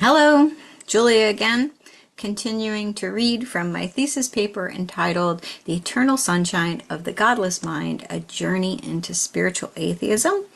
Hello, Julia again, continuing to read from my thesis paper entitled The Eternal Sunshine of the Godless Mind, A Journey into Spiritual Atheism.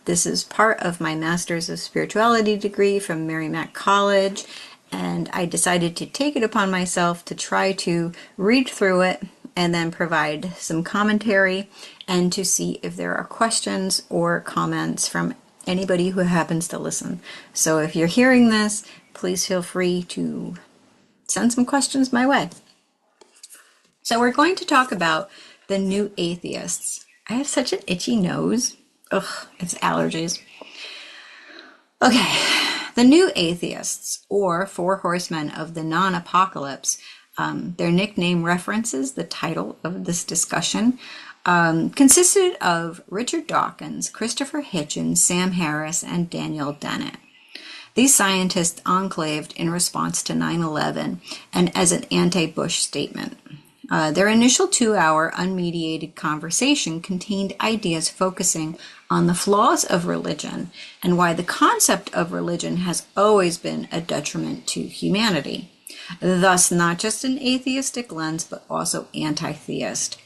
This is part of my Master's of Spirituality degree from Merrimack College, and I decided to take it upon myself to try to read through it and then provide some commentary and to see if there are questions or comments from anybody who happens to listen. So if you're hearing this, please feel free to send some questions my way. So we're going to talk about the new atheists. I have such an itchy nose. Ugh, it's allergies. Okay, the new atheists, or four horsemen of the non-apocalypse, their nickname references the title of this discussion, consisted of Richard Dawkins, Christopher Hitchens, Sam Harris, and Daniel Dennett. These scientists enclaved in response to 9/11 and as an anti-Bush statement. Their initial 2-hour unmediated conversation contained ideas focusing on the flaws of religion and why the concept of religion has always been a detriment to humanity. Thus, not just an atheistic lens, but also anti-theist.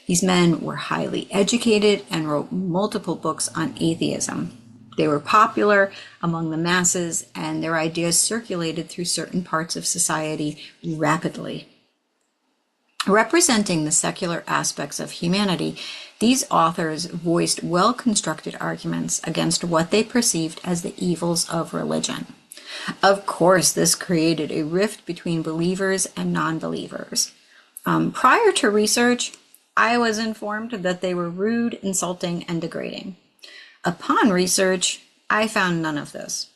These men were highly educated and wrote multiple books on atheism. They were popular among the masses, and their ideas circulated through certain parts of society rapidly. Representing the secular aspects of humanity, these authors voiced well-constructed arguments against what they perceived as the evils of religion. Of course, this created a rift between believers and non-believers. Prior to research, I was informed that they were rude, insulting, and degrading. Upon research, I found none of this.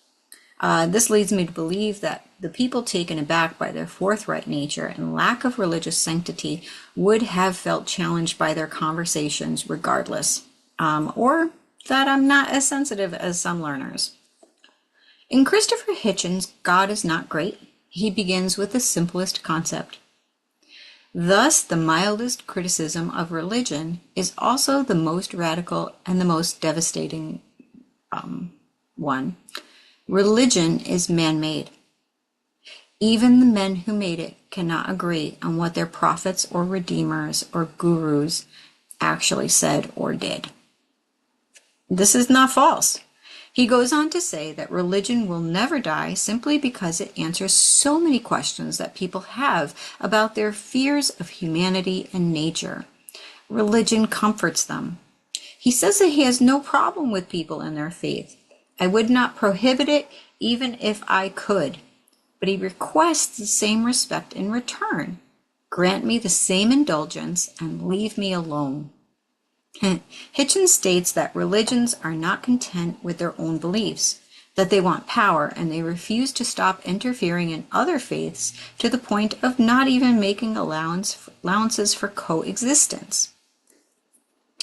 This leads me to believe that the people taken aback by their forthright nature and lack of religious sanctity would have felt challenged by their conversations regardless, or that I'm not as sensitive as some learners. In Christopher Hitchens' God is Not Great, he begins with the simplest concept. Thus, the mildest criticism of religion is also the most radical and the most devastating one. Religion is man-made. Even the men who made it cannot agree on what their prophets or redeemers or gurus actually said or did. This is not false. He goes on to say that religion will never die simply because it answers so many questions that people have about their fears of humanity and nature. Religion comforts them. He says that he has no problem with people and their faith. I would not prohibit it even if I could, but he requests the same respect in return. Grant me the same indulgence and leave me alone. Hitchens states that religions are not content with their own beliefs, that they want power, and they refuse to stop interfering in other faiths to the point of not even making allowances for coexistence.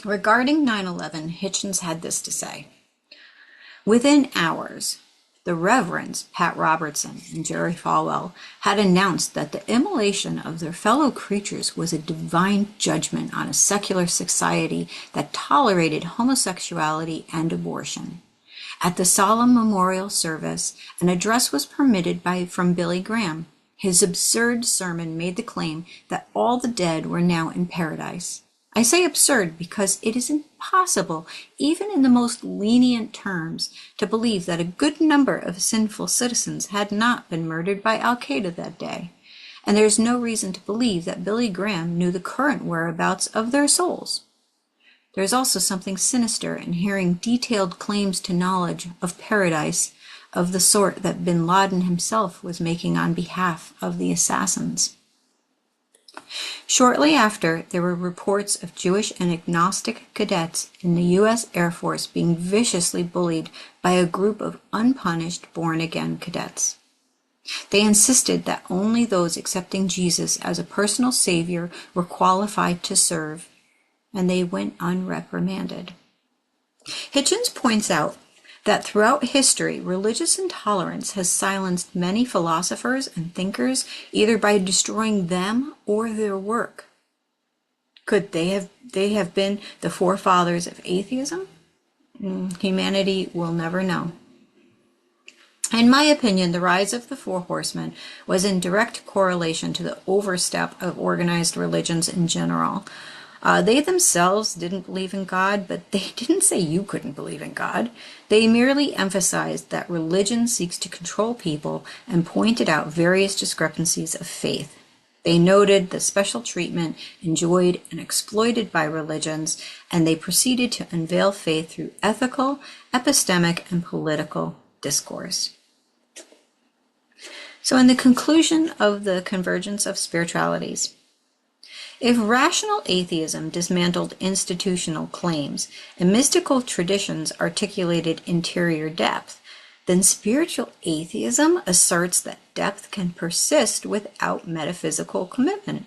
Regarding 9/11, Hitchens had this to say. Within hours, the Reverends Pat Robertson and Jerry Falwell had announced that the immolation of their fellow creatures was a divine judgment on a secular society that tolerated homosexuality and abortion. At the solemn memorial service, an address was permitted from Billy Graham. His absurd sermon made the claim that all the dead were now in paradise. I say absurd because it is impossible, even in the most lenient terms, to believe that a good number of sinful citizens had not been murdered by Al-Qaeda that day, and there is no reason to believe that Billy Graham knew the current whereabouts of their souls. There is also something sinister in hearing detailed claims to knowledge of paradise of the sort that bin Laden himself was making on behalf of the assassins. Shortly after, there were reports of Jewish and agnostic cadets in the U.S. Air Force being viciously bullied by a group of unpunished born-again cadets. They insisted that only those accepting Jesus as a personal savior were qualified to serve, and they went unreprimanded. Hitchens points out that throughout history, religious intolerance has silenced many philosophers and thinkers, either by destroying them or their work. Could they have been the forefathers of atheism? Humanity will never know. In my opinion, the rise of the Four Horsemen was in direct correlation to the overstep of organized religions in general. They themselves didn't believe in God, but they didn't say you couldn't believe in God. They merely emphasized that religion seeks to control people and pointed out various discrepancies of faith. They noted the special treatment enjoyed and exploited by religions, and they proceeded to unveil faith through ethical, epistemic, and political discourse. So in the conclusion of the convergence of spiritualities, if rational atheism dismantled institutional claims and mystical traditions articulated interior depth, then spiritual atheism asserts that depth can persist without metaphysical commitment.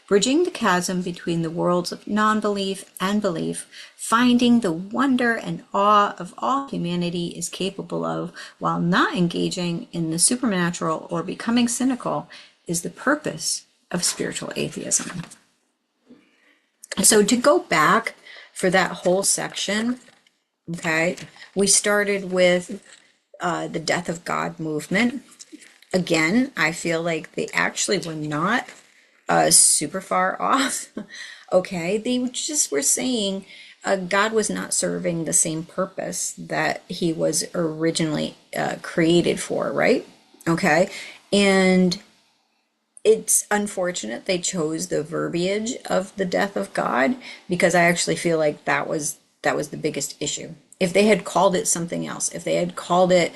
Bridging the chasm between the worlds of non-belief and belief, finding the wonder and awe of all humanity is capable of, while not engaging in the supernatural or becoming cynical, is the purpose of spiritual atheism. So to go back for that whole section, okay, we started with the Death of God movement. Again, I feel like they actually were not super far off. Okay, they just were saying God was not serving the same purpose that he was originally created for, right? Okay, and it's unfortunate they chose the verbiage of the death of God, because I actually feel like that was the biggest issue. If they had called it something else, if they had called it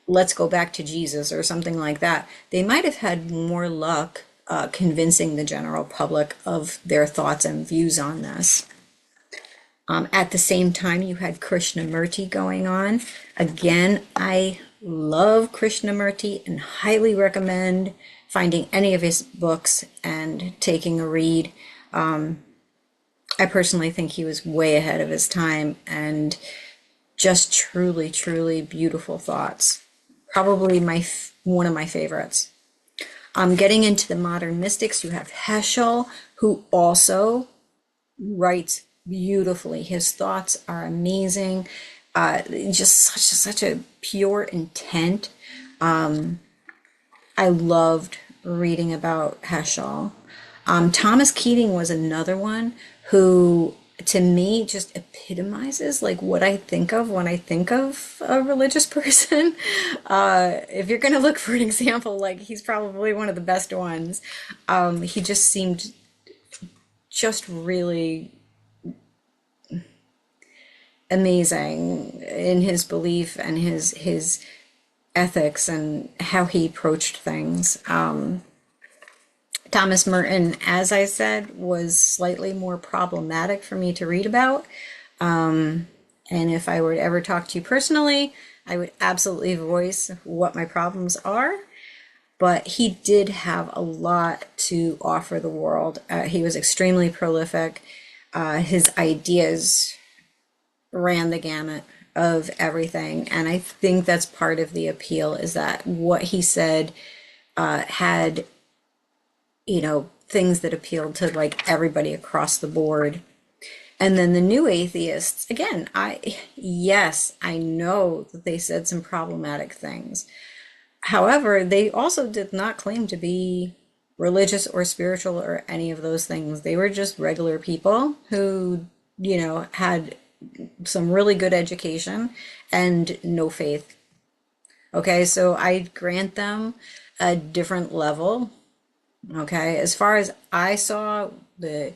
let's go back to Jesus or something like that, they might have had more luck convincing the general public of their thoughts and views on this. At the same time, you had Krishnamurti going on. Again, I love Krishnamurti and highly recommend finding any of his books and taking a read. I personally think he was way ahead of his time and just truly, truly beautiful thoughts. Probably one of my favorites. Getting into the modern mystics, you have Heschel, who also writes beautifully. His thoughts are amazing. Just such a pure intent. I loved reading about Heschel. Thomas Keating was another one who, to me, just epitomizes like what I think of when I think of a religious person. If you're going to look for an example, like he's probably one of the best ones. He just seemed just really amazing in his belief and his ethics and how he approached things. Thomas Merton, as I said, was slightly more problematic for me to read about. And if I were to ever talk to you personally, I would absolutely voice what my problems are. But he did have a lot to offer the world. He was extremely prolific. His ideas ran the gamut of everything. And I think that's part of the appeal, is that what he said had, things that appealed to like everybody across the board. And then the new atheists, again, I know that they said some problematic things. However, they also did not claim to be religious or spiritual or any of those things. They were just regular people who, had some really good education and no faith. Okay, so I grant them a different level. Okay, as far as I saw, the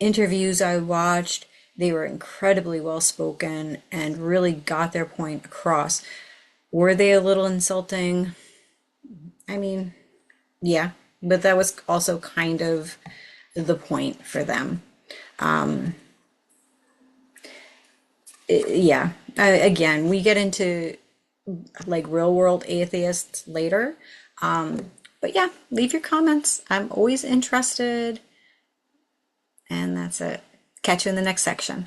interviews I watched, they were incredibly well spoken and really got their point across. Were they a little insulting? I mean, yeah, but that was also kind of the point for them. Again, we get into like real world atheists later. But yeah, leave your comments. I'm always interested. And that's it. Catch you in the next section.